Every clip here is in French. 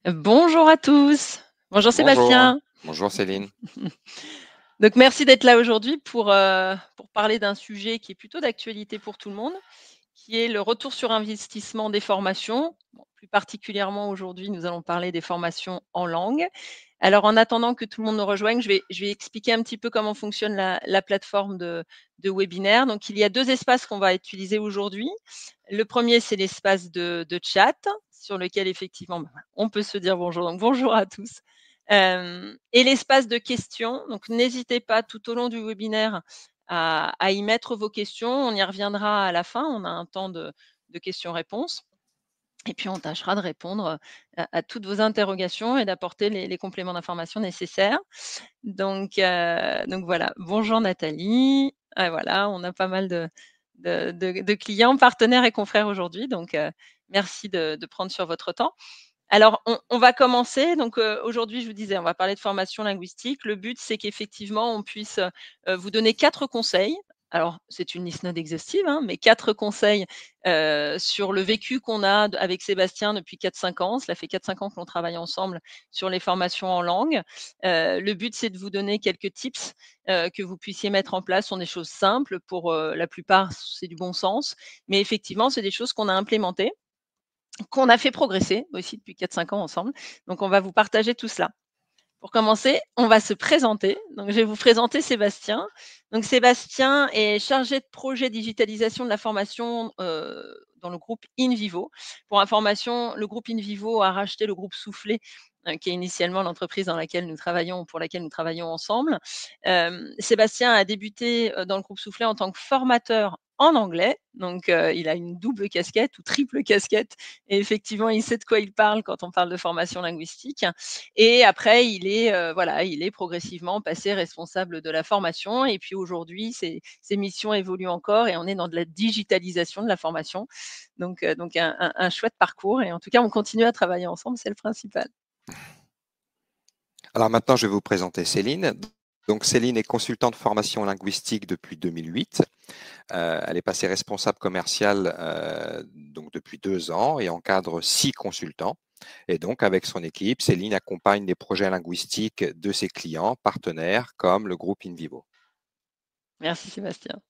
Bonjour à tous. Bonjour Bonjour, Sébastien. bonjour Céline. Donc merci d'être là aujourd'hui pour parler d'un sujet qui est plutôt d'actualité pour tout le monde, qui est le retour sur investissement des formations. Bon, plus particulièrement aujourd'hui, nous allons parler des formations en langue. Alors en attendant que tout le monde nous rejoigne, je vais expliquer un petit peu comment fonctionne la plateforme de webinaire. Donc il y a 2 espaces qu'on va utiliser aujourd'hui. Le premier, c'est l'espace de chat sur lequel effectivement, on peut se dire bonjour. Donc bonjour à tous. Et l'espace de questions. Donc n'hésitez pas tout au long du webinaire à y mettre vos questions. On y reviendra à la fin. On a un temps de questions-réponses. Et puis on tâchera de répondre à toutes vos interrogations et d'apporter les compléments d'information nécessaires. Donc voilà. Bonjour Nathalie. Ah, voilà, on a pas mal de clients, partenaires et confrères aujourd'hui. Donc merci de prendre sur votre temps. Alors, on va commencer. Donc, aujourd'hui, je vous disais, on va parler de formation linguistique. Le but, c'est qu'effectivement, on puisse, vous donner 4 conseils. Alors, c'est une liste non exhaustive, hein, mais 4 conseils, sur le vécu qu'on a avec Sébastien depuis 4-5 ans. Cela fait 4-5 ans que l'on travaille ensemble sur les formations en langue. Le but, c'est de vous donner quelques tips, que vous puissiez mettre en place. Ce sont des choses simples pour, la plupart, c'est du bon sens, mais effectivement, c'est des choses qu'on a implémentées, qu'on a fait progresser aussi depuis 4-5 ans ensemble. Donc on va vous partager tout cela. Pour commencer, on va se présenter. Donc je vais vous présenter Sébastien. Donc Sébastien est chargé de projet digitalisation de la formation, dans le groupe InVivo. Pour information, le groupe InVivo a racheté le groupe Soufflé, qui est initialement l'entreprise dans laquelle nous travaillons pour laquelle nous travaillons ensemble. Sébastien a débuté, dans le groupe Soufflé en tant que formateur en anglais. Donc il a une double casquette ou triple casquette et effectivement, il sait de quoi il parle quand on parle de formation linguistique. Et après, voilà, il est progressivement passé responsable de la formation. Et puis aujourd'hui, ses missions évoluent encore et on est dans de la digitalisation de la formation. Donc un chouette parcours. Et en tout cas, on continue à travailler ensemble, c'est le principal. Alors maintenant, je vais vous présenter Céline. Donc Céline est consultante formation linguistique depuis 2008. Elle est passée responsable commerciale donc depuis 2 ans et encadre 6 consultants. Et donc avec son équipe, Céline accompagne les projets linguistiques de ses clients partenaires comme le groupe InVivo. Merci Sébastien.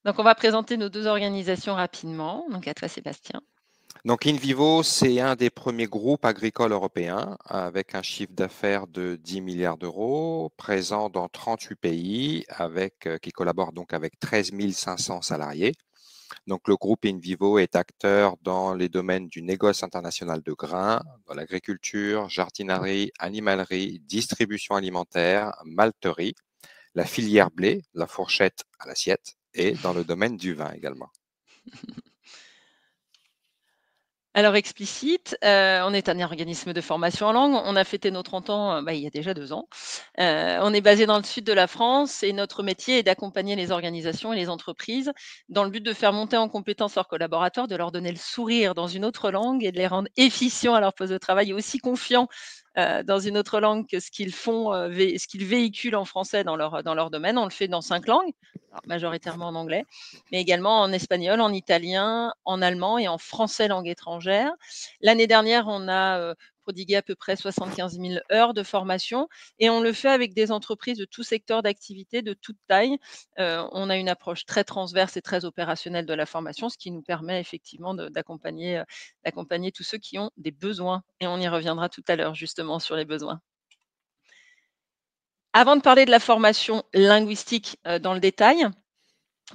Donc on va présenter nos 2 organisations rapidement. Donc à toi Sébastien. Donc InVivo, c'est un des premiers groupes agricoles européens avec un chiffre d'affaires de 10 milliards d'euros, présent dans 38 pays, qui collabore donc avec 13 500 salariés. Donc le groupe InVivo est acteur dans les domaines du négoce international de grains, dans l'agriculture, jardinerie, animalerie, distribution alimentaire, malterie, la filière blé, la fourchette à l'assiette et dans le domaine du vin également. Alors Explicit, on est un organisme de formation en langue. On a fêté nos 30 ans, il y a déjà 2 ans. On est basé dans le sud de la France et notre métier est d'accompagner les organisations et les entreprises dans le but de faire monter en compétence leurs collaborateurs, de leur donner le sourire dans une autre langue et de les rendre efficients à leur poste de travail et aussi confiants, dans une autre langue que ce qu'ils font, ce qu'ils véhiculent en français dans leur domaine. On le fait dans 5 langues, alors majoritairement en anglais, mais également en espagnol, en italien, en allemand et en français langue étrangère. L'année dernière, on a prodigué à peu près 75 000 heures de formation et on le fait avec des entreprises de tout secteur d'activité, de toute taille. On a une approche très transverse et très opérationnelle de la formation, ce qui nous permet effectivement d'accompagner tous ceux qui ont des besoins. Et on y reviendra tout à l'heure justement sur les besoins. Avant de parler de la formation linguistique dans le détail,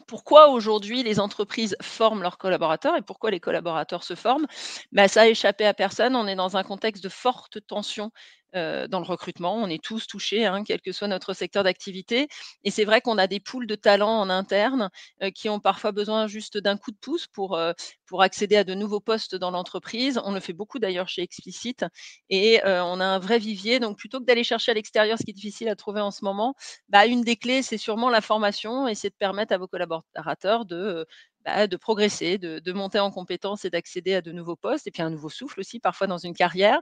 pourquoi aujourd'hui les entreprises forment leurs collaborateurs et pourquoi les collaborateurs se forment? Bah, ça a échappé à personne. On est dans un contexte de forte tension, dans le recrutement. On est tous touchés, hein, quel que soit notre secteur d'activité et c'est vrai qu'on a des pools de talents en interne, qui ont parfois besoin juste d'un coup de pouce pour accéder à de nouveaux postes dans l'entreprise. On le fait beaucoup d'ailleurs chez Explicit et on a un vrai vivier donc plutôt que d'aller chercher à l'extérieur, ce qui est difficile à trouver en ce moment, bah, une des clés, c'est sûrement la formation et c'est de permettre à vos collaborateurs de progresser, de monter en compétences et d'accéder à de nouveaux postes et puis un nouveau souffle aussi parfois dans une carrière.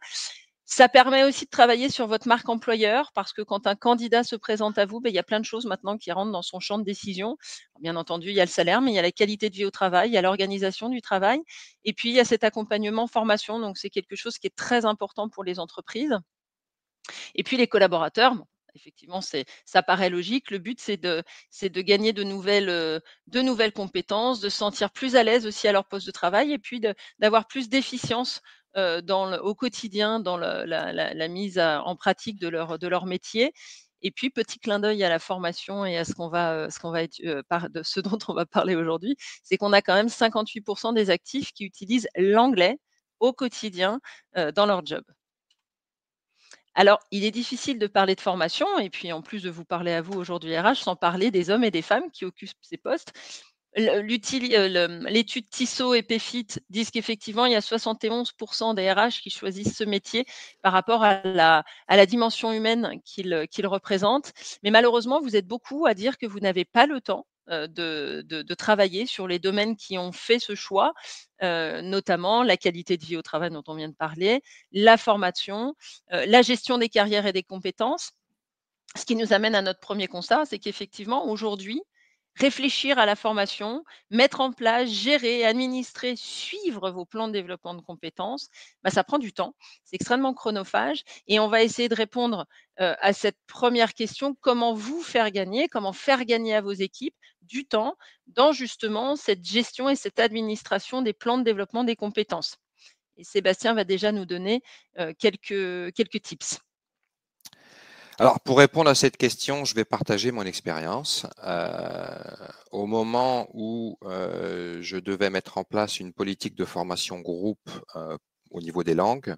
Ça permet aussi de travailler sur votre marque employeur parce que quand un candidat se présente à vous, il y a plein de choses maintenant qui rentrent dans son champ de décision. Bien entendu, il y a le salaire, mais il y a la qualité de vie au travail, il y a l'organisation du travail et puis il y a cet accompagnement formation, donc c'est quelque chose qui est très important pour les entreprises. Et puis les collaborateurs, bon, effectivement, ça paraît logique. Le but, c'est de gagner de nouvelles compétences, de se sentir plus à l'aise aussi à leur poste de travail et puis d'avoir plus d'efficience au quotidien dans la mise en pratique de leur métier. Et puis, petit clin d'œil à la formation et à ce qu'on va de ce dont on va parler aujourd'hui, c'est qu'on a quand même 58% des actifs qui utilisent l'anglais au quotidien dans leur job. Alors, il est difficile de parler de formation et puis en plus de vous parler à vous aujourd'hui RH, sans parler des hommes et des femmes qui occupent ces postes. L'étude Tissot et PFIT disent qu'effectivement, il y a 71% des RH qui choisissent ce métier par rapport à la dimension humaine qu'il représente. Mais malheureusement, vous êtes beaucoup à dire que vous n'avez pas le temps de travailler sur les domaines qui ont fait ce choix, notamment la qualité de vie au travail dont on vient de parler, la formation, la gestion des carrières et des compétences. Ce qui nous amène à notre premier constat, c'est qu'effectivement, aujourd'hui, réfléchir à la formation, mettre en place, gérer, administrer, suivre vos plans de développement de compétences, ça prend du temps. C'est extrêmement chronophage et on va essayer de répondre à cette première question, comment faire gagner à vos équipes du temps dans justement cette gestion et cette administration des plans de développement des compétences. Et Sébastien va déjà nous donner quelques tips. Alors, pour répondre à cette question, je vais partager mon expérience. Au moment où je devais mettre en place une politique de formation groupe au niveau des langues,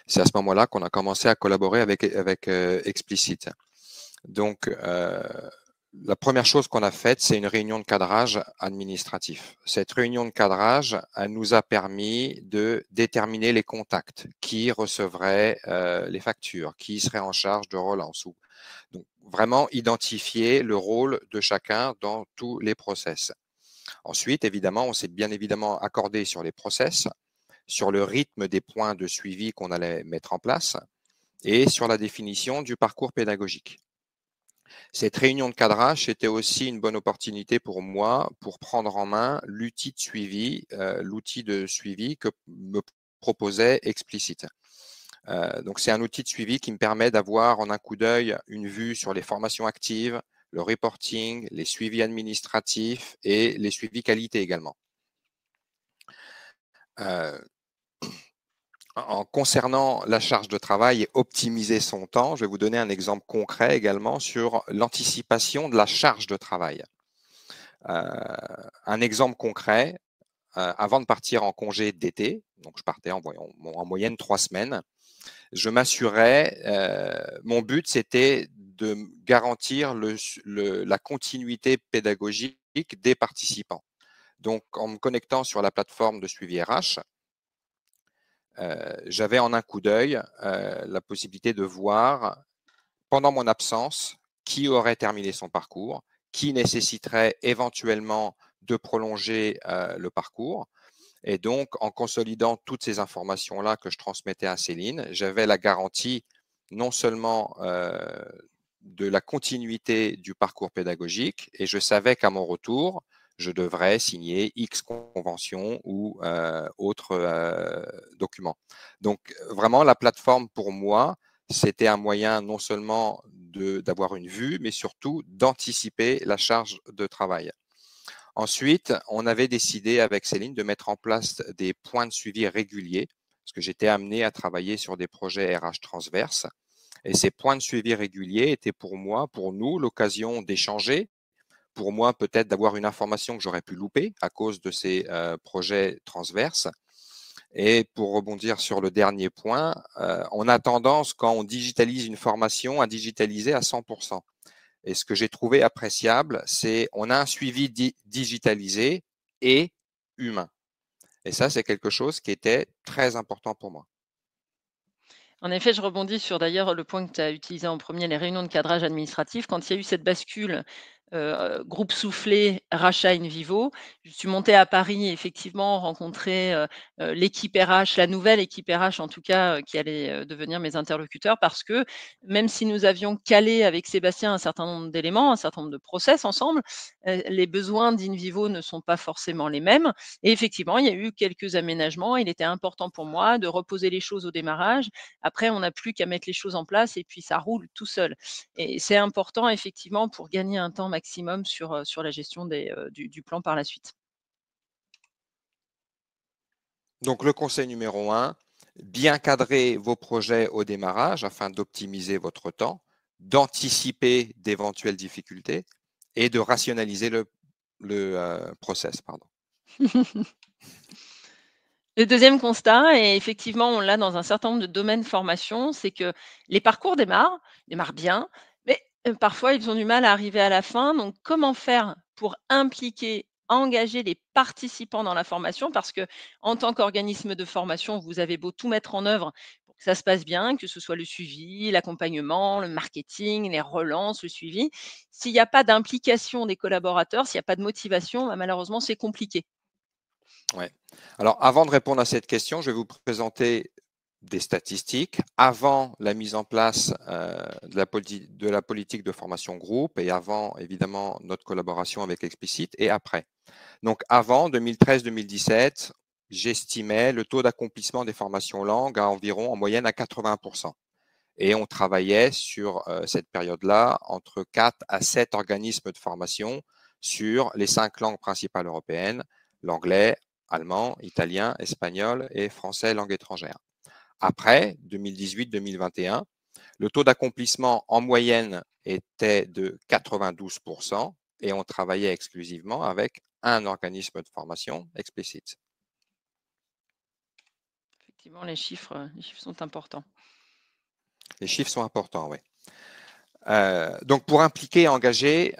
c'est à ce moment-là qu'on a commencé à collaborer avec Explicit. Donc, la première chose qu'on a faite, c'est une réunion de cadrage administratif. Cette réunion de cadrage, elle nous a permis de déterminer les contacts, qui recevrait les factures, qui serait en charge de relance. Donc, vraiment identifier le rôle de chacun dans tous les process. Ensuite, évidemment, on s'est bien évidemment accordé sur les process, sur le rythme des points de suivi qu'on allait mettre en place et sur la définition du parcours pédagogique. Cette réunion de cadrage, c'était aussi une bonne opportunité pour moi pour prendre en main l'outil de suivi que me proposait Explicit. Donc, c'est un outil de suivi qui me permet d'avoir en un coup d'œil une vue sur les formations actives, le reporting, les suivis administratifs et les suivis qualité également. En concernant la charge de travail et optimiser son temps, je vais vous donner un exemple concret également sur l'anticipation de la charge de travail. Un exemple concret, avant de partir en congé d'été, donc je partais en moyenne 3 semaines, je m'assurais, mon but c'était de garantir la continuité pédagogique des participants. Donc en me connectant sur la plateforme de suivi RH, j'avais en un coup d'œil la possibilité de voir pendant mon absence qui aurait terminé son parcours, qui nécessiterait éventuellement de prolonger le parcours. Et donc, en consolidant toutes ces informations-là que je transmettais à Céline, j'avais la garantie non seulement de la continuité du parcours pédagogique, et je savais qu'à mon retour, je devrais signer X conventions ou autres documents. Donc, vraiment, la plateforme pour moi, c'était un moyen non seulement d'avoir une vue, mais surtout d'anticiper la charge de travail. Ensuite, on avait décidé avec Céline de mettre en place des points de suivi réguliers, parce que j'étais amené à travailler sur des projets RH transverses. Et ces points de suivi réguliers étaient pour moi, pour nous, l'occasion d'échanger, pour moi peut-être d'avoir une information que j'aurais pu louper à cause de ces projets transverses. Et pour rebondir sur le dernier point, on a tendance, quand on digitalise une formation, à digitaliser à 100%. Et ce que j'ai trouvé appréciable, c'est on a un suivi digitalisé et humain. Et ça, c'est quelque chose qui était très important pour moi. En effet, je rebondis sur d'ailleurs le point que tu as utilisé en premier, les réunions de cadrage administratif. Quand il y a eu cette bascule groupe soufflé, rachat in vivo. Je suis montée à Paris effectivement rencontrer, l'équipe RH, la nouvelle équipe RH en tout cas, qui allait, devenir mes interlocuteurs parce que même si nous avions calé avec Sébastien un certain nombre d'éléments, un certain nombre de process ensemble, les besoins d'in vivo ne sont pas forcément les mêmes et effectivement, il y a eu quelques aménagements. Il était important pour moi de reposer les choses au démarrage. Après, on n'a plus qu'à mettre les choses en place et puis ça roule tout seul. Et c'est important effectivement pour gagner un temps maximum sur la gestion du plan par la suite. Donc, le conseil numéro un, bien cadrer vos projets au démarrage afin d'optimiser votre temps, d'anticiper d'éventuelles difficultés et de rationaliser le process. Pardon. Le deuxième constat, et effectivement on l'a dans un certain nombre de domaines formation, c'est que les parcours démarrent bien, mais parfois ils ont du mal à arriver à la fin. Donc comment faire pour impliquer, engager les participants dans la formation? Parce que en tant qu'organisme de formation, vous avez beau tout mettre en œuvre pour que ça se passe bien, que ce soit le suivi, l'accompagnement, le marketing, les relances, le suivi. S'il n'y a pas d'implication des collaborateurs, s'il n'y a pas de motivation, bah, malheureusement c'est compliqué. Ouais. Alors, avant de répondre à cette question, je vais vous présenter des statistiques avant la mise en place de la politique de formation groupe et avant, évidemment, notre collaboration avec Explicit et après. Donc, avant 2013-2017, j'estimais le taux d'accomplissement des formations langues à environ en moyenne à 80%. Et on travaillait sur cette période-là entre 4 à 7 organismes de formation sur les 5 langues principales européennes, l'anglais, allemand, italien, espagnol et français langue étrangère. Après 2018-2021, le taux d'accomplissement en moyenne était de 92% et on travaillait exclusivement avec un organisme de formation explicite. Effectivement, les chiffres sont importants. Les chiffres sont importants, oui. Donc, pour impliquer et engager,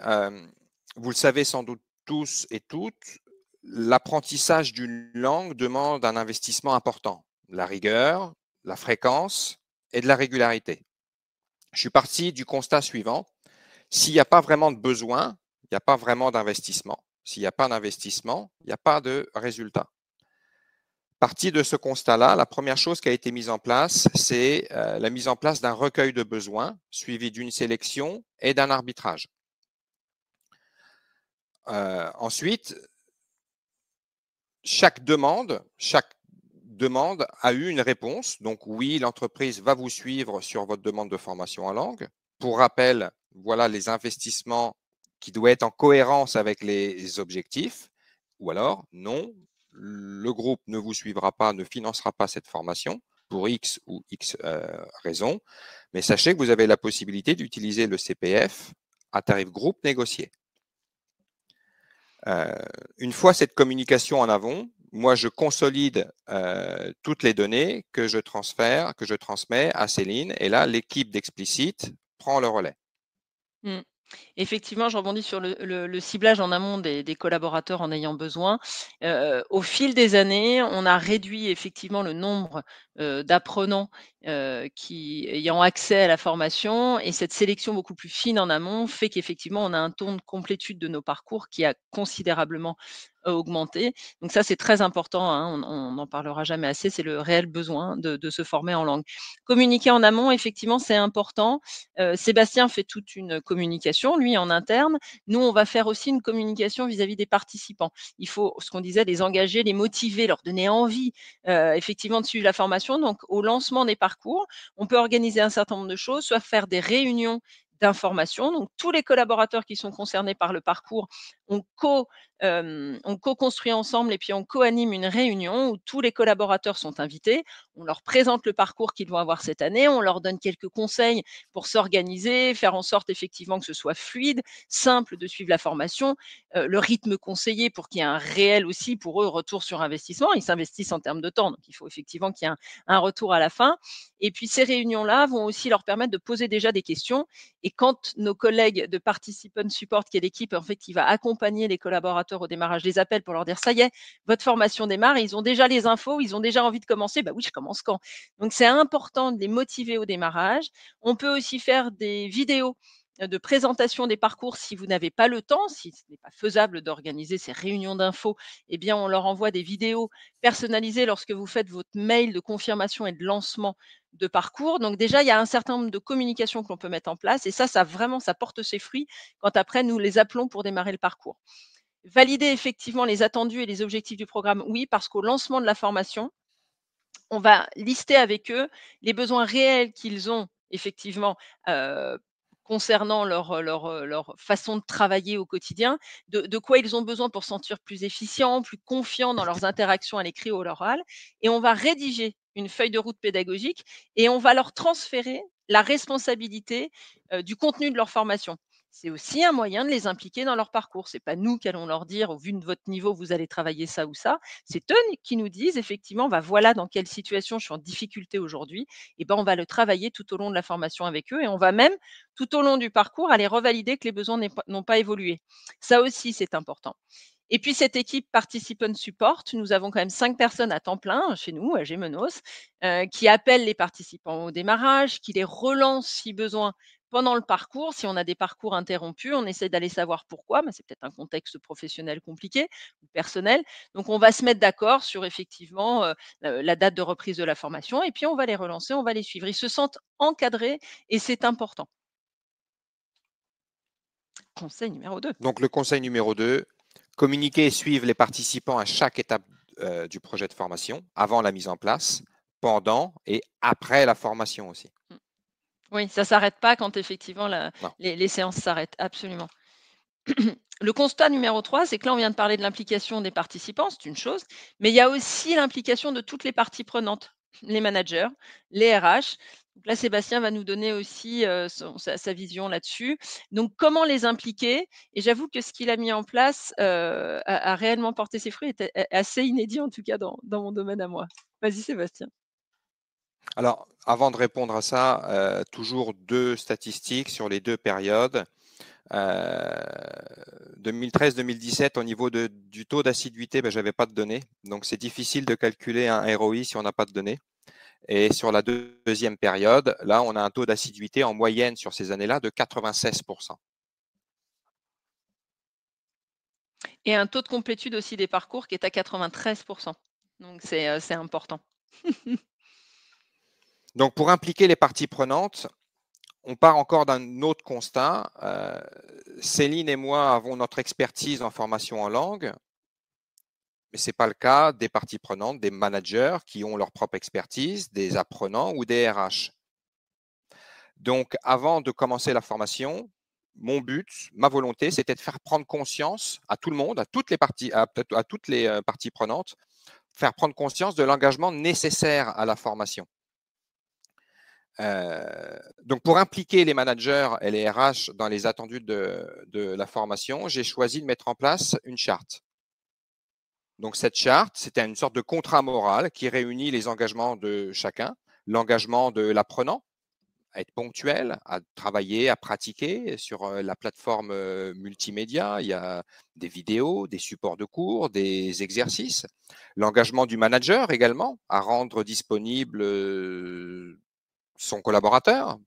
vous le savez sans doute tous et toutes, l'apprentissage d'une langue demande un investissement important, la rigueur, la fréquence et de la régularité. Je suis parti du constat suivant. S'il n'y a pas vraiment de besoin, il n'y a pas vraiment d'investissement. S'il n'y a pas d'investissement, il n'y a pas de résultat. Parti de ce constat-là, la première chose qui a été mise en place, c'est la mise en place d'un recueil de besoins suivi d'une sélection et d'un arbitrage. Ensuite, chaque demande a eu une réponse. Donc oui, l'entreprise va vous suivre sur votre demande de formation en langue. Pour rappel, voilà les investissements qui doivent être en cohérence avec les objectifs. Ou alors, non, le groupe ne vous suivra pas, ne financera pas cette formation pour X ou X raisons. Mais sachez que vous avez la possibilité d'utiliser le CPF à tarif groupe négocié. Une fois cette communication en avant, moi, je consolide toutes les données que je transmets à Céline. Et là, l'équipe d'Explicit prend le relais. Mmh. Effectivement, je rebondis sur le ciblage en amont des collaborateurs en ayant besoin. Au fil des années, on a réduit effectivement le nombre, d'apprenants, qui ayant accès à la formation et cette sélection beaucoup plus fine en amont fait qu'effectivement, on a un taux de complétude de nos parcours qui a considérablement, augmenté. Donc ça, c'est très important, hein, on n'en parlera jamais assez, c'est le réel besoin de se former en langue. Communiquer en amont, effectivement, c'est important. Sébastien fait toute une communication, lui, en interne. Nous, on va faire aussi une communication vis-à-vis des participants. Il faut, ce qu'on disait, les engager, les motiver, leur donner envie, effectivement, de suivre la formation. Donc, au lancement des parcours, on peut organiser un certain nombre de choses, soit faire des réunions d'information. Donc, tous les collaborateurs qui sont concernés par le parcours, on co-construit ensemble et puis on co-anime une réunion où tous les collaborateurs sont invités. On leur présente le parcours qu'ils vont avoir cette année, on leur donne quelques conseils pour s'organiser, faire en sorte effectivement que ce soit fluide, simple de suivre la formation, le rythme conseillé pour qu'il y ait un réel aussi pour eux retour sur investissement. Ils s'investissent en termes de temps, donc il faut effectivement qu'il y ait un retour à la fin. Et puis ces réunions-là vont aussi leur permettre de poser déjà des questions. Et quand nos collègues de Participant Support, qui est l'équipe en fait qui va accompagner les collaborateurs au démarrage, les appels pour leur dire ça y est, votre formation démarre, ils ont déjà les infos, ils ont déjà envie de commencer. Bah oui, je commence quand? Donc c'est important de les motiver au démarrage. On peut aussi faire des vidéos de présentation des parcours si vous n'avez pas le temps, si ce n'est pas faisable d'organiser ces réunions d'infos, eh bien, on leur envoie des vidéos personnalisées lorsque vous faites votre mail de confirmation et de lancement de parcours. Donc déjà, il y a un certain nombre de communications que l'on peut mettre en place et ça vraiment, ça porte ses fruits quand après nous les appelons pour démarrer le parcours. Valider effectivement les attendus et les objectifs du programme, oui, parce qu'au lancement de la formation, on va lister avec eux les besoins réels qu'ils ont effectivement, heu, concernant leur façon de travailler au quotidien, de quoi ils ont besoin pour se sentir plus efficients, plus confiants dans leurs interactions à l'écrit ou à l'oral et on va rédiger une feuille de route pédagogique et on va leur transférer la responsabilité, du contenu de leur formation. C'est aussi un moyen de les impliquer dans leur parcours. C'est pas nous qui allons leur dire: «Au vu de votre niveau, vous allez travailler ça ou ça». C'est eux qui nous disent effectivement, bah, voilà dans quelle situation je suis en difficulté aujourd'hui. Et ben, on va le travailler tout au long de la formation avec eux et on va même, tout au long du parcours, aller revalider que les besoins n'ont pas évolué. Ça aussi, c'est important. Et puis cette équipe Participant Support, nous avons quand même 5 personnes à temps plein chez nous, à Gémenos, qui appellent les participants au démarrage, qui les relancent si besoin pendant le parcours. Si on a des parcours interrompus, on essaie d'aller savoir pourquoi, mais c'est peut-être un contexte professionnel compliqué ou personnel. Donc on va se mettre d'accord sur effectivement, la date de reprise de la formation et puis on va les relancer, on va les suivre. Ils se sentent encadrés et c'est important. Conseil numéro 2. Donc le conseil numéro 2, communiquer et suivre les participants à chaque étape du projet de formation, avant la mise en place, pendant et après la formation aussi. Oui, ça s'arrête pas quand effectivement Non. les séances s'arrêtent, absolument. Le constat numéro 3, c'est que là, on vient de parler de l'implication des participants, c'est une chose, mais il y a aussi l'implication de toutes les parties prenantes, les managers, les RH. Donc là, Sébastien va nous donner aussi sa vision là-dessus. Donc, comment les impliquer? Et j'avoue que ce qu'il a mis en place a réellement porté ses fruits, est assez inédit en tout cas dans mon domaine à moi. Vas-y, Sébastien. Alors, avant de répondre à ça, toujours deux statistiques sur les deux périodes. 2013-2017, au niveau du taux d'assiduité, ben, je n'avais pas de données. Donc, c'est difficile de calculer un ROI si on n'a pas de données. Et sur la deuxième période, là, on a un taux d'assiduité en moyenne sur ces années-là de 96%. Et un taux de complétude aussi des parcours qui est à 93%. Donc c'est important. Donc, pour impliquer les parties prenantes, on part encore d'un autre constat. Céline et moi avons notre expertise en formation en langue, mais ce n'est pas le cas des parties prenantes, des managers qui ont leur propre expertise, des apprenants ou des RH. Donc, avant de commencer la formation, mon but, ma volonté, c'était de faire prendre conscience à tout le monde, à toutes les parties prenantes, faire prendre conscience de l'engagement nécessaire à la formation. Donc, pour impliquer les managers et les RH dans les attendus de la formation, j'ai choisi de mettre en place une charte. Donc, cette charte, c'était une sorte de contrat moral qui réunit les engagements de chacun, l'engagement de l'apprenant, à être ponctuel, à travailler, à pratiquer sur la plateforme multimédia. Il y a des vidéos, des supports de cours, des exercices. L'engagement du manager également, à rendre disponible son collaborateur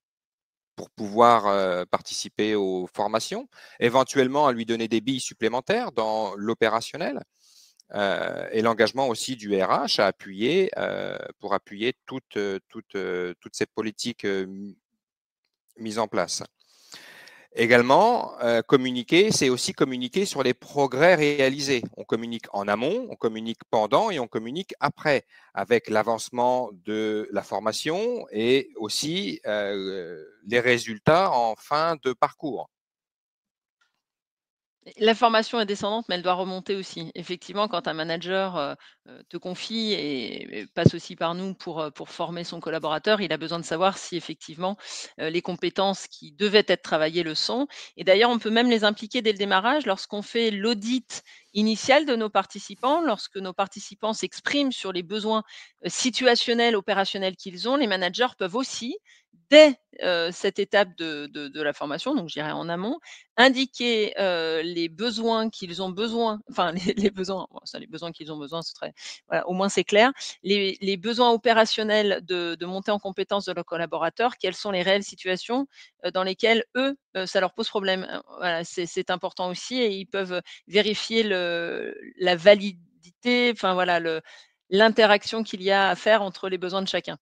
pour pouvoir participer aux formations, éventuellement à lui donner des billes supplémentaires dans l'opérationnel. Et l'engagement aussi du RH à appuyer pour appuyer toutes ces politiques mises en place. Également, communiquer, c'est aussi communiquer sur les progrès réalisés. On communique en amont, on communique pendant et on communique après, avec l'avancement de la formation et aussi les résultats en fin de parcours. La formation est descendante, mais elle doit remonter aussi. Effectivement, quand un manager, te confie et passe aussi par nous pour former son collaborateur, il a besoin de savoir si effectivement, les compétences qui devaient être travaillées le sont et d'ailleurs, on peut même les impliquer dès le démarrage lorsqu'on fait l'audit initiale de nos participants. Lorsque nos participants s'expriment sur les besoins situationnels, opérationnels qu'ils ont, les managers peuvent aussi, dès cette étape de la formation, donc je dirais en amont, indiquer les besoins qu'ils ont besoin, enfin les besoins, bon, ça, les besoins qu'ils ont besoin, ce serait, voilà, au moins c'est clair, les besoins opérationnels de montée en compétence de leurs collaborateurs, quelles sont les réelles situations dans lesquelles eux, ça leur pose problème. Voilà, c'est important aussi et ils peuvent vérifier la validité, enfin voilà, l'interaction qu'il y a à faire entre les besoins de chacun.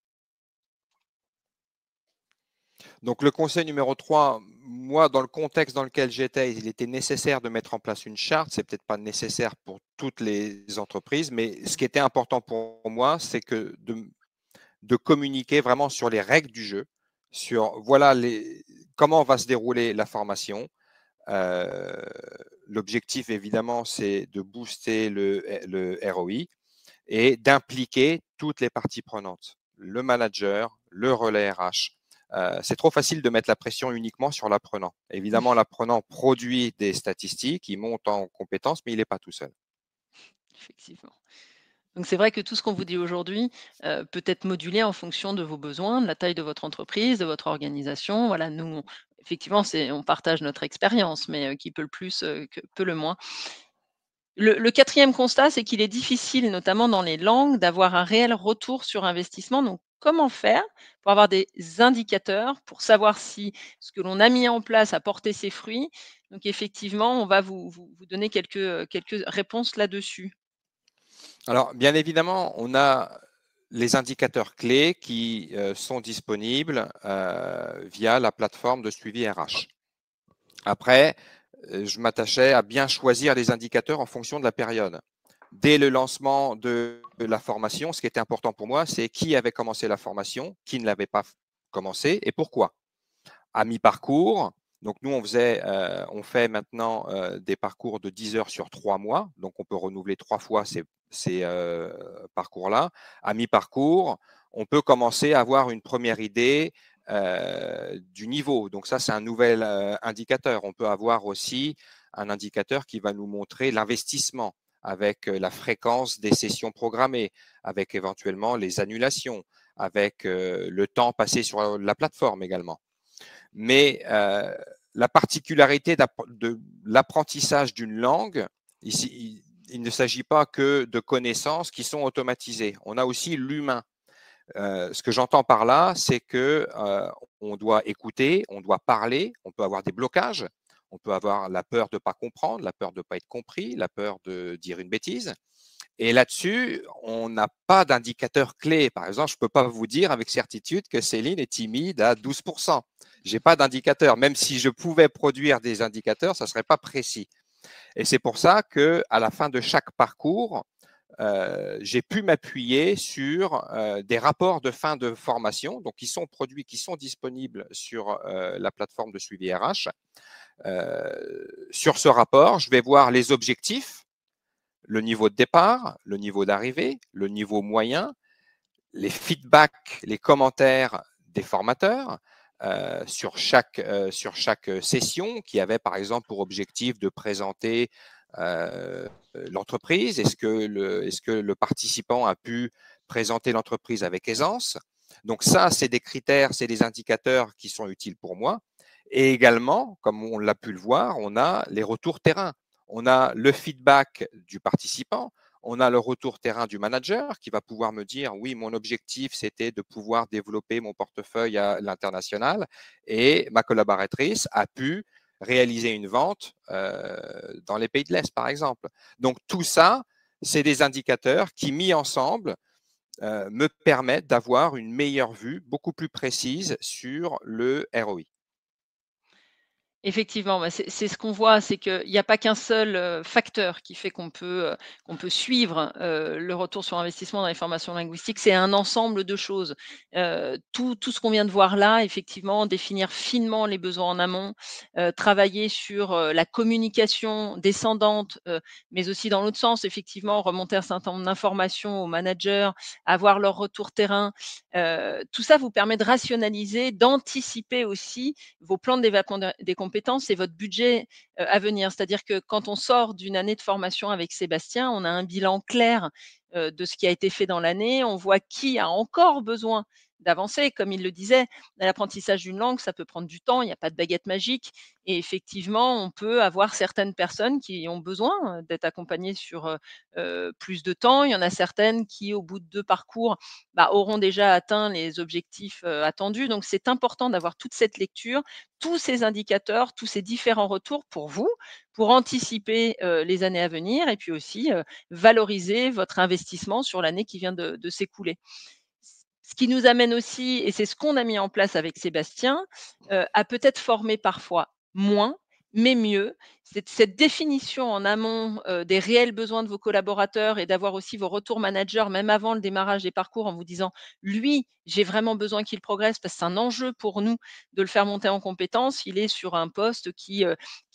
Donc le conseil numéro 3, moi, dans le contexte dans lequel j'étais, il était nécessaire de mettre en place une charte. C'est peut-être pas nécessaire pour toutes les entreprises, mais ce qui était important pour moi, c'est que de communiquer vraiment sur les règles du jeu, sur voilà comment va se dérouler la formation. Euh, L'objectif, évidemment, c'est de booster le ROI et d'impliquer toutes les parties prenantes, le manager, le relais RH. C'est trop facile de mettre la pression uniquement sur l'apprenant. Évidemment, l'apprenant produit des statistiques, il monte en compétences, mais il n'est pas tout seul. Effectivement. Donc c'est vrai que tout ce qu'on vous dit aujourd'hui, peut être modulé en fonction de vos besoins, de la taille de votre entreprise, de votre organisation. Voilà, nous, effectivement, on partage notre expérience, mais qui peut le plus, que peut le moins. Le 4e constat, c'est qu'il est difficile, notamment dans les langues, d'avoir un réel retour sur investissement. Donc, comment faire pour avoir des indicateurs, pour savoir si ce que l'on a mis en place a porté ses fruits? Donc effectivement, on va vous donner quelques réponses là-dessus. Alors, bien évidemment, on a les indicateurs clés qui sont disponibles via la plateforme de suivi RH. Après, je m'attachais à bien choisir les indicateurs en fonction de la période. Dès le lancement de la formation, ce qui était important pour moi, c'est qui avait commencé la formation, qui ne l'avait pas commencé et pourquoi. À mi-parcours, donc nous, on fait maintenant des parcours de 10 heures sur 3 mois, donc on peut renouveler 3 fois ces parcours-là. À mi-parcours, on peut commencer à avoir une première idée du niveau. Donc ça, c'est un nouvel indicateur. On peut avoir aussi un indicateur qui va nous montrer l'investissement avec la fréquence des sessions programmées, avec éventuellement les annulations, avec le temps passé sur la plateforme également. Mais la particularité de l'apprentissage d'une langue, ici, il ne s'agit pas que de connaissances qui sont automatisées. On a aussi l'humain. Ce que j'entends par là, c'est que on doit écouter, on doit parler, on peut avoir des blocages, on peut avoir la peur de ne pas comprendre, la peur de ne pas être compris, la peur de dire une bêtise. Et là-dessus, on n'a pas d'indicateur clé. Par exemple, je ne peux pas vous dire avec certitude que Céline est timide à 12%. Je n'ai pas d'indicateur. Même si je pouvais produire des indicateurs, ça ne serait pas précis. Et c'est pour ça qu'à la fin de chaque parcours, j'ai pu m'appuyer sur des rapports de fin de formation, donc qui sont produits, qui sont disponibles sur la plateforme de suivi RH. Sur ce rapport, je vais voir les objectifs, le niveau de départ, le niveau d'arrivée, le niveau moyen, les feedbacks, les commentaires des formateurs sur chaque session qui avait par exemple pour objectif de présenter l'entreprise. Est-ce que le participant a pu présenter l'entreprise avec aisance? Donc ça, c'est des critères, c'est des indicateurs qui sont utiles pour moi. Et également, comme on l'a pu le voir, on a les retours terrain. On a le feedback du participant, on a le retour terrain du manager qui va pouvoir me dire oui, mon objectif, c'était de pouvoir développer mon portefeuille à l'international et ma collaboratrice a pu réaliser une vente dans les pays de l'Est, par exemple. Donc, tout ça, c'est des indicateurs qui, mis ensemble, me permettent d'avoir une meilleure vue, beaucoup plus précise sur le ROI. Effectivement, bah, c'est ce qu'on voit, c'est qu'il y a pas qu'un seul, facteur qui fait qu'on peut suivre, le retour sur investissement dans les formations linguistiques. C'est un ensemble de choses. Tout ce qu'on vient de voir là, effectivement, définir finement les besoins en amont, travailler sur, la communication descendante, mais aussi dans l'autre sens, effectivement, remonter un certain nombre d'informations aux managers, avoir leur retour terrain. Tout ça vous permet de rationaliser, d'anticiper aussi vos plans de développement des compétences compétences, c'est votre budget à venir. C'est-à-dire que quand on sort d'une année de formation avec Sébastien, on a un bilan clair de ce qui a été fait dans l'année. On voit qui a encore besoin d'avancer. Comme il le disait, l'apprentissage d'une langue, ça peut prendre du temps, il n'y a pas de baguette magique. Et effectivement, on peut avoir certaines personnes qui ont besoin d'être accompagnées sur plus de temps. Il y en a certaines qui, au bout de 2 parcours, bah, auront déjà atteint les objectifs attendus. Donc, c'est important d'avoir toute cette lecture, tous ces indicateurs, tous ces différents retours pour vous, pour anticiper les années à venir et puis aussi valoriser votre investissement sur l'année qui vient de s'écouler. Ce qui nous amène aussi, et c'est ce qu'on a mis en place avec Sébastien, à peut-être former parfois moins, mais mieux. Cette définition en amont, des réels besoins de vos collaborateurs et d'avoir aussi vos retours managers, même avant le démarrage des parcours, en vous disant: «Lui, j'ai vraiment besoin qu'il progresse parce que c'est un enjeu pour nous de le faire monter en compétences. Il est sur un poste qui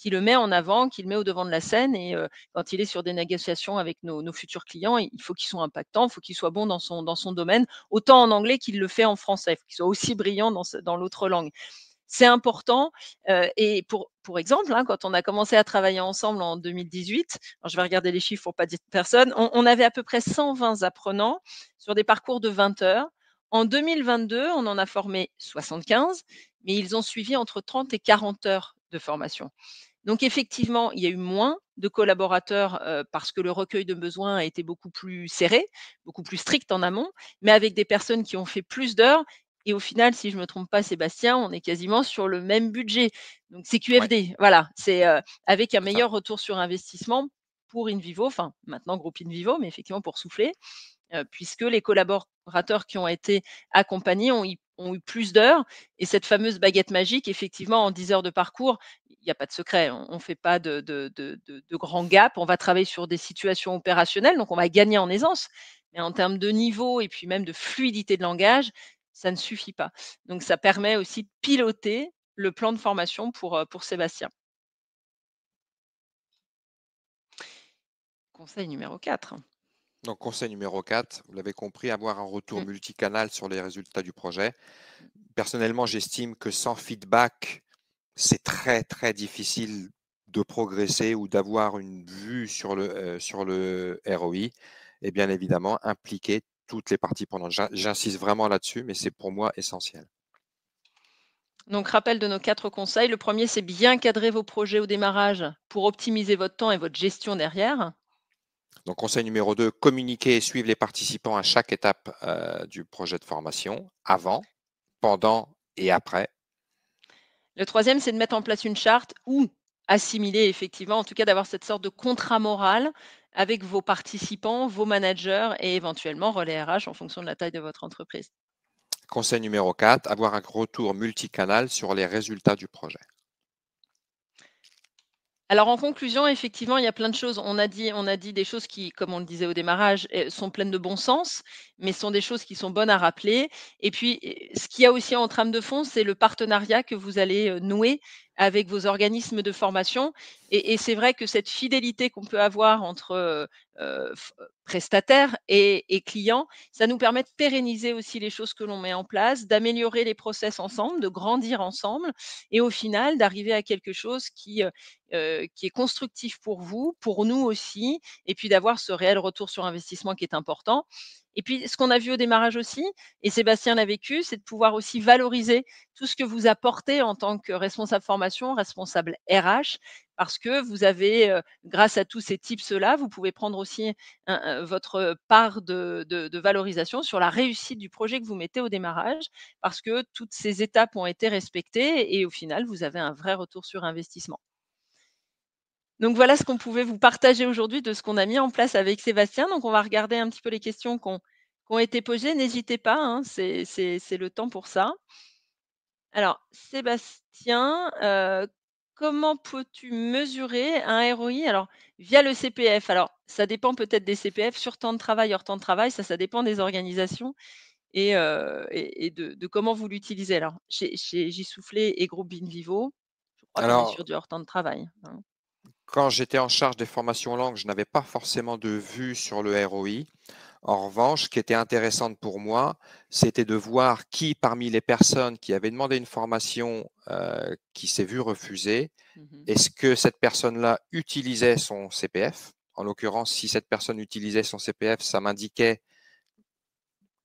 le met en avant, qui le met au devant de la scène et quand il est sur des négociations avec nos futurs clients, il faut qu'il soit impactant, il faut qu'il soit bon dans son domaine, autant en anglais qu'il le fait en français, il faut qu'il soit aussi brillant dans l'autre langue. C'est important et pour exemple, hein, quand on a commencé à travailler ensemble en 2018, alors je vais regarder les chiffres pour pas dire de personne, on avait à peu près 120 apprenants sur des parcours de 20 heures. En 2022, on en a formé 75, mais ils ont suivi entre 30 et 40 heures de formation. Donc effectivement, il y a eu moins de collaborateurs, parce que le recueil de besoins a été beaucoup plus serré, beaucoup plus strict en amont, mais avec des personnes qui ont fait plus d'heures et au final, si je ne me trompe pas Sébastien, on est quasiment sur le même budget. Donc c'est Ouais, QFD, voilà, c'est, avec un c'est ça. meilleur retour sur investissement pour InVivo, enfin maintenant groupe InVivo, mais effectivement pour souffler puisque les collaborateurs qui ont été accompagnés ont eu plus d'heures et cette fameuse baguette magique, effectivement, en 10 heures de parcours, il n'y a pas de secret. On ne fait pas de grands gaps. On va travailler sur des situations opérationnelles, donc on va gagner en aisance. Mais en termes de niveau et puis même de fluidité de langage, ça ne suffit pas. Donc ça permet aussi de piloter le plan de formation pour Sébastien. Conseil numéro 4. Donc, conseil numéro 4, vous l'avez compris, avoir un retour multicanal sur les résultats du projet. Personnellement, j'estime que sans feedback, c'est très, très difficile de progresser ou d'avoir une vue sur le ROI. Et bien évidemment, impliquer toutes les parties prenantes. J'insiste vraiment là-dessus, mais c'est pour moi essentiel. Donc, rappel de nos 4 conseils. Le premier, c'est bien cadrer vos projets au démarrage pour optimiser votre temps et votre gestion derrière. Donc, conseil numéro 2, communiquer et suivre les participants à chaque étape du projet de formation, avant, pendant et après. Le troisième, c'est de mettre en place une charte ou assimiler effectivement, en tout cas d'avoir cette sorte de contrat moral avec vos participants, vos managers et éventuellement relais RH en fonction de la taille de votre entreprise. Conseil numéro 4, avoir un retour multicanal sur les résultats du projet. Alors en conclusion, effectivement, il y a plein de choses. On a dit des choses qui, comme on le disait au démarrage, sont pleines de bon sens, mais sont des choses qui sont bonnes à rappeler. Et puis, ce qu'il y a aussi en trame de fond, c'est le partenariat que vous allez nouer avec vos organismes de formation. Et c'est vrai que cette fidélité qu'on peut avoir entre prestataires et clients, ça nous permet de pérenniser aussi les choses que l'on met en place, d'améliorer les process ensemble, de grandir ensemble, et au final, d'arriver à quelque chose qui est constructif pour vous, pour nous aussi, et puis d'avoir ce réel retour sur investissement qui est important. Et puis, ce qu'on a vu au démarrage aussi, et Sébastien l'a vécu, c'est de pouvoir aussi valoriser tout ce que vous apportez en tant que responsable formation, responsable RH, parce que vous avez, grâce à tous ces tips-là, vous pouvez prendre aussi votre part de valorisation sur la réussite du projet que vous mettez au démarrage, parce que toutes ces étapes ont été respectées et au final, vous avez un vrai retour sur investissement. Donc voilà ce qu'on pouvait vous partager aujourd'hui de ce qu'on a mis en place avec Sébastien. Donc on va regarder un petit peu les questions qui ont été posées. N'hésitez pas, hein, c'est le temps pour ça. Alors Sébastien, comment peux-tu mesurer un ROI? Alors via le CPF. Alors ça dépend peut-être des CPF sur temps de travail, hors temps de travail, ça dépend des organisations et de comment vous l'utilisez. Alors chez Gissoufflé et Groupe Vivo, je crois qu'on est sur Alors, du hors temps de travail, hein. quand j'étais en charge des formations langues, je n'avais pas forcément de vue sur le ROI. En revanche, ce qui était intéressant pour moi, c'était de voir qui, parmi les personnes qui avaient demandé une formation, qui s'est vue refuser, Mmh. est-ce que cette personne-là utilisait son CPF? En l'occurrence, si cette personne utilisait son CPF, ça m'indiquait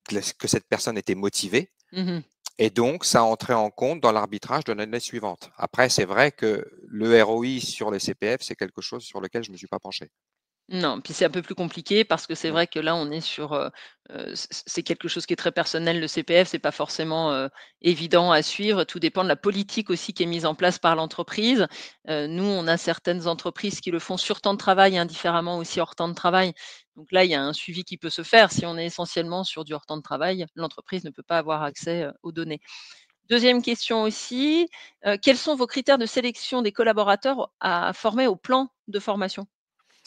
que cette personne était motivée. Mmh. Et donc, ça entrait en compte dans l'arbitrage de l'année suivante. Après, c'est vrai que le ROI sur les CPF, c'est quelque chose sur lequel je ne me suis pas penché. Non, puis c'est un peu plus compliqué parce que c'est Mm. vrai que là, on est sur, c'est quelque chose qui est très personnel, le CPF, c'est pas forcément, évident à suivre. Tout dépend de la politique aussi qui est mise en place par l'entreprise. Nous, on a certaines entreprises qui le font sur temps de travail, indifféremment aussi hors temps de travail. Donc là, il y a un suivi qui peut se faire. Si on est essentiellement sur du hors temps de travail, l'entreprise ne peut pas avoir accès, aux données. Deuxième question aussi, quels sont vos critères de sélection des collaborateurs à former au plan de formation?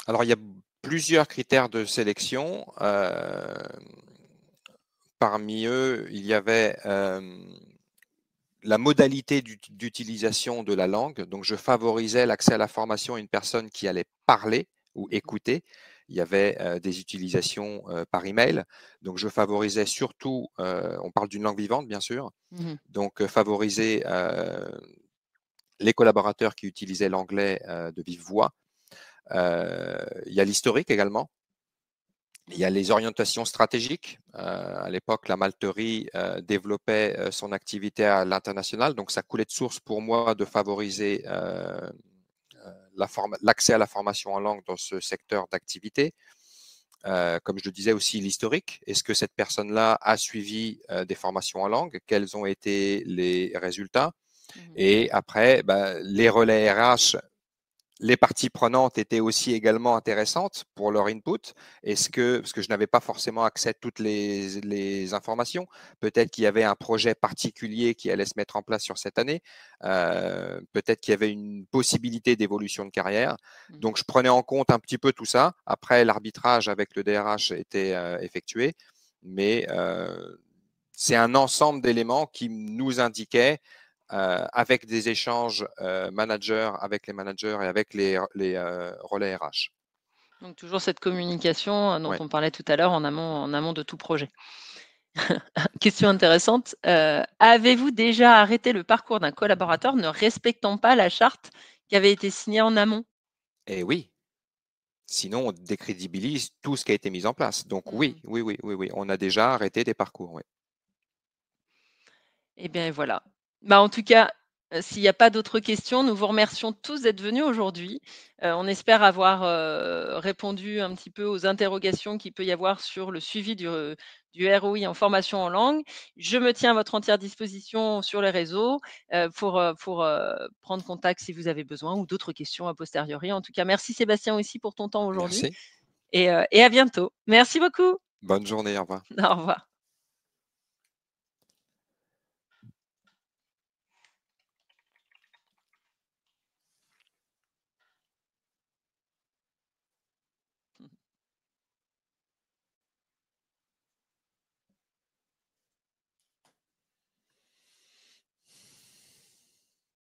Alors, il y a plusieurs critères de sélection. Parmi eux, il y avait la modalité d'utilisation de la langue. Donc, je favorisais l'accès à la formation à une personne qui allait parler ou Mmh. écouter. Il y avait des utilisations par email. Donc, je favorisais surtout, on parle d'une langue vivante, bien sûr. Mmh. Donc, favoriser les collaborateurs qui utilisaient l'anglais de vive voix. Il y a l'historique également. Il y a Mmh. les orientations stratégiques. À l'époque, la malterie développait son activité à l'international, donc ça coulait de source pour moi de favoriser l'accès à la formation en langue dans ce secteur d'activité. Comme je le disais aussi, l'historique. Est-ce que cette personne-là a suivi des formations en langue? Quels ont été les résultats? Mmh. Et après, les relais RH, les parties prenantes étaient aussi également intéressantes pour leur input. Parce que je n'avais pas forcément accès à toutes les informations, peut-être qu'il y avait un projet particulier qui allait se mettre en place sur cette année, peut-être qu'il y avait une possibilité d'évolution de carrière. Mmh. Donc, je prenais en compte un petit peu tout ça. Après, l'arbitrage avec le DRH était effectué, mais c'est un ensemble d'éléments qui nous indiquaient avec des échanges managers avec les managers et avec les relais RH. Donc toujours cette communication, dont Ouais. on parlait tout à l'heure en amont de tout projet. Question intéressante, avez-vous déjà arrêté le parcours d'un collaborateur ne respectant pas la charte qui avait été signée en amont? Et oui, sinon on décrédibilise tout ce qui a été mis en place. Donc Mmh. oui, oui, oui, oui, oui, on a déjà arrêté des parcours. Oui. Et bien voilà. Bah, en tout cas, s'il n'y a pas d'autres questions, nous vous remercions tous d'être venus aujourd'hui. On espère avoir, répondu un petit peu aux interrogations qu'il peut y avoir sur le suivi du ROI en formation en langue. Je me tiens à votre entière disposition sur les réseaux, pour prendre contact si vous avez besoin ou d'autres questions a posteriori. En tout cas, merci Sébastien aussi pour ton temps aujourd'hui Merci. et à bientôt. Merci beaucoup. Bonne journée. Au revoir. Au revoir.